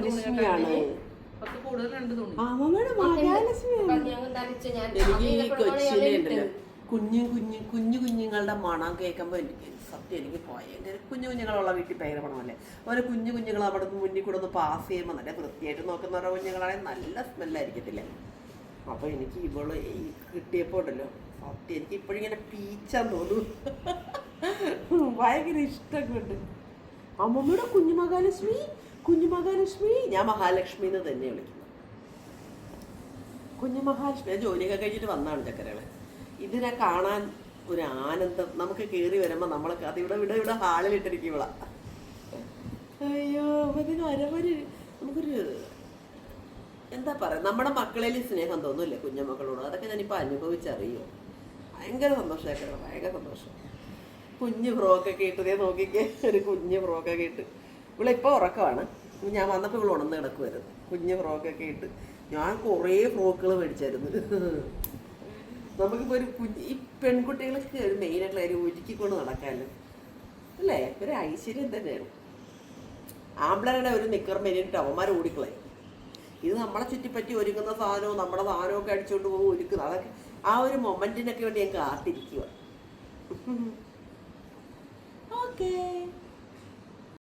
മഹാലക്ഷ്മിയാണ്. അമ്മമ്മയുടെ മഹാലക്ഷ്മിയാണ്. എനിക്ക് ഈ കൊച്ചിലെ ഉണ്ടല്ലോ കുഞ്ഞു കുഞ്ഞുങ്ങളുടെ മണം കേൾക്കുമ്പോൾ എനിക്ക് സത്യം എനിക്ക് ഭയങ്കര കുഞ്ഞുങ്ങളുള്ള വീട്ടിൽ ഭയങ്കര മണമല്ലേ. ഓരോ കുഞ്ഞുങ്ങൾ അവിടെ നിന്ന് മുന്നിൽ കൂടെ ഒന്ന് പാസ് ചെയ്യുമ്പോൾ നല്ല വൃത്തിയായിട്ട് നോക്കുന്ന ഓരോ കുഞ്ഞുങ്ങളാണെങ്കിൽ നല്ല സ്മെല്ലായിരിക്കത്തില്ലേ. അപ്പോൾ എനിക്ക് ഇവള് ഈ കിട്ടിയപ്പോൾ ഉണ്ടല്ലോ സത്യം എനിക്ക് ഇപ്പോഴും ഇങ്ങനെ പീച്ചാൻ തോന്നും. ഭയങ്കര ഇഷ്ടമൊക്കെ ഉണ്ട്. അമ്മമ്മയുടെ കുഞ്ഞു മഹാലക്ഷ്മി ഞാൻ മഹാലക്ഷ്മി എന്ന് തന്നെ വിളിക്കുന്നത്. കുഞ്ഞു മഹാലക്ഷ്മി ജോലിയൊക്കെ കഴിഞ്ഞിട്ട് വന്നാണ് ചക്കരകളെ. ഇതിനെ കാണാൻ ഒരു ആനന്ദം. നമുക്ക് കയറി വരുമ്പോൾ നമ്മളൊക്കെ അത് ഇവിടെ ഹാളിലിട്ടിരിക്കും ഇവള. അയ്യോ അതിന് അരവര് നമുക്കൊരു എന്താ പറയുക, നമ്മുടെ മക്കളിൽ സ്നേഹം തോന്നുമല്ലേ കുഞ്ഞുമക്കളോട്. അതൊക്കെ ഞാനിപ്പോൾ അനുഭവിച്ചറിയോ. ഭയങ്കര സന്തോഷമാക്കണം, ഭയങ്കര സന്തോഷം. കുഞ്ഞ് ഫ്രോക്കൊക്കെ ഇട്ടതേ നോക്കിക്കേ, ഒരു കുഞ്ഞ് ഫ്രോക്കൊക്കെ ഇട്ട്. ഇവളിപ്പോൾ ഉറക്കമാണ്. ഞാൻ വന്നപ്പോൾ ഇവൾ ഉണർന്ന് കിടക്കുമായിരുന്നു. കുഞ്ഞ് ഫ്രോക്കൊക്കെ ഇട്ട് ഞാൻ കുറേ ഫ്രോക്കുകൾ മേടിച്ചായിരുന്നു. നമുക്കിപ്പോൾ ഈ പെൺകുട്ടികൾക്ക് ഒരു മെയിനായിട്ടുള്ള ഒരു ഒരുക്കിക്കൊണ്ട് നടക്കാമല്ലോ അല്ലേ, ഒരു ഐശ്വര്യം തന്നെയാണ്. ആമ്പിളരുടെ ഒരു നിക്കർ മെരിയിട്ട് അവന്മാർ ഓടിക്കളയും. ഇത് നമ്മളെ ചുറ്റിപ്പറ്റി ഒരുങ്ങുന്ന സാധനവും നമ്മുടെ സാധനമൊക്കെ അടിച്ചുകൊണ്ട് പോകും ഒരുക്കുന്നത്. അതൊക്കെ ആ ഒരു മൊമെൻറ്റിനൊക്കെ വേണ്ടി ഞാൻ കാത്തിരിക്കുക. ഓക്കേ.